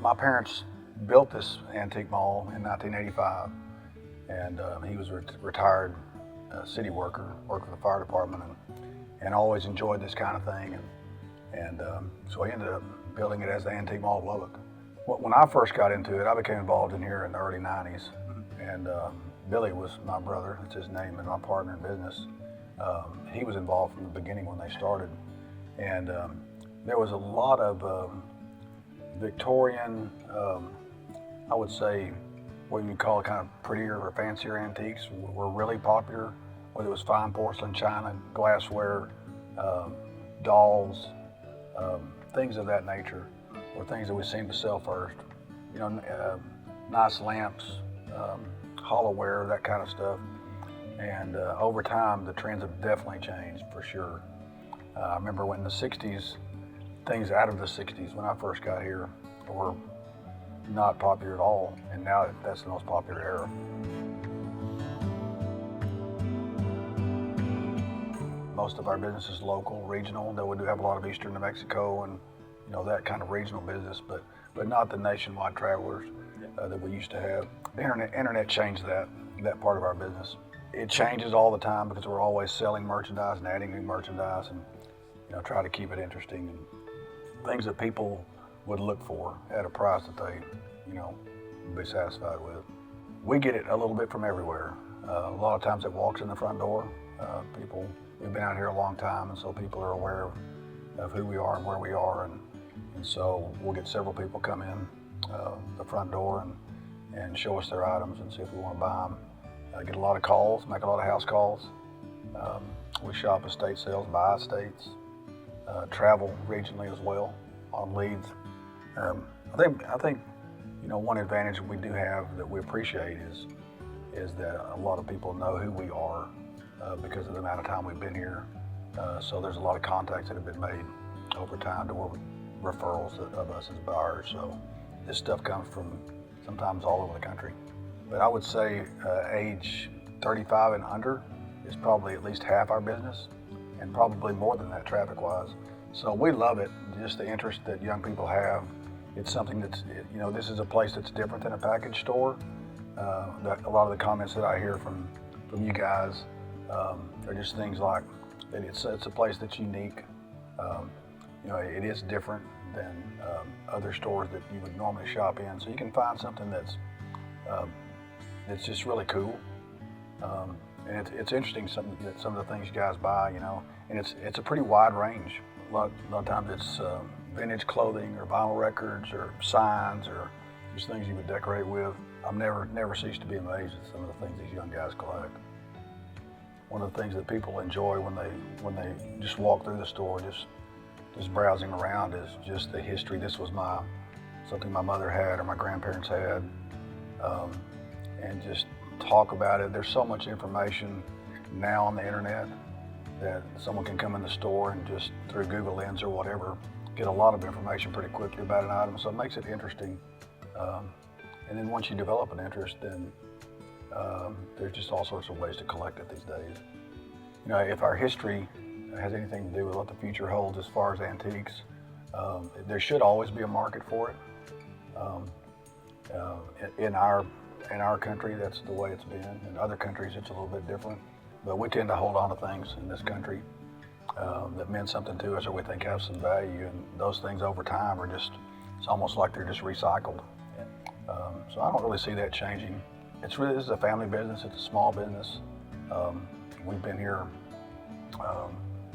My parents built this antique mall in 1985, and he was a retired city worker, worked for the fire department, and always enjoyed this kind of thing. And so he ended up building it as the Antique Mall of Lubbock. When I first got into it, I became involved in here in the early 90s, and Billy was my brother, that's his name, and my partner in business. He was involved from the beginning when they started, and there was a lot of Victorian, I would say, what you call kind of prettier or fancier antiques were really popular, whether it was fine porcelain, china, glassware, dolls, things of that nature, were things that we seemed to sell first. You know, nice lamps, hollowware, that kind of stuff. And over time, the trends have definitely changed for sure. I remember when in the 60s, things out of the 60s when I first got here were not popular at all, and now that's the most popular era. Most of our business is local, regional, though we do have a lot of Eastern New Mexico and that kind of regional business, but not the nationwide travelers that we used to have. The internet changed that part of our business. It changes all the time because we're always selling merchandise and adding new merchandise, and try to keep it interesting and things that people would look for at a price that they would be satisfied with. We get it a little bit from everywhere. A lot of times it walks in the front door. We've been out here a long time, and so people are aware of who we are and where we are, and so we'll get several people come in the front door and show us their items and see if we want to buy them. Get a lot of calls, make a lot of house calls. We shop estate sales, buy estates, travel regionally as well on leads. I think one advantage we do have that we appreciate is that a lot of people know who we are because of the amount of time we've been here. So there's a lot of contacts that have been made over time to referrals of us as buyers. So this stuff comes from sometimes all over the country. But I would say age 35 and under is probably at least half our business, and probably more than that traffic-wise. So we love it, just the interest that young people have. It's something that's, this is a place that's different than a package store. A lot of the comments that I hear from you guys are just things like that it's a place that's unique. It is different than other stores that you would normally shop in. So you can find something that's just really cool. And it's interesting some of the things you guys buy, and it's a pretty wide range. A lot of times it's vintage clothing or vinyl records or signs or just things you would decorate with. I've never ceased to be amazed at some of the things these young guys collect. One of the things that people enjoy when they just walk through the store, just browsing around, is just the history. This was something my mother had or my grandparents had, and just talk about it. There's so much information now on the internet that someone can come in the store and just through Google Lens or whatever, get a lot of information pretty quickly about an item. So it makes it interesting. And then once you develop an interest, then there's just all sorts of ways to collect it these days. If our history has anything to do with what the future holds as far as antiques, there should always be a market for it. In our country, that's the way it's been. In other countries, it's a little bit different. But we tend to hold on to things in this country that meant something to us or we think have some value, and those things over time are it's almost like they're just recycled. So I don't really see that changing. This is a family business, it's a small business. We've been here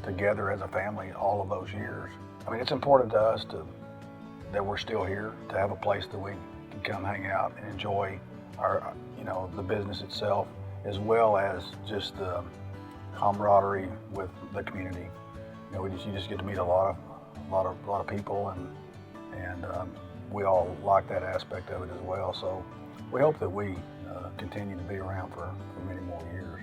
together as a family all of those years. I mean, it's important to us that we're still here, to have a place that we can come hang out and enjoy our, the business itself, as well as just the camaraderie with the community. You just get to meet a lot of people, and we all like that aspect of it as well. So we hope that we continue to be around for many more years.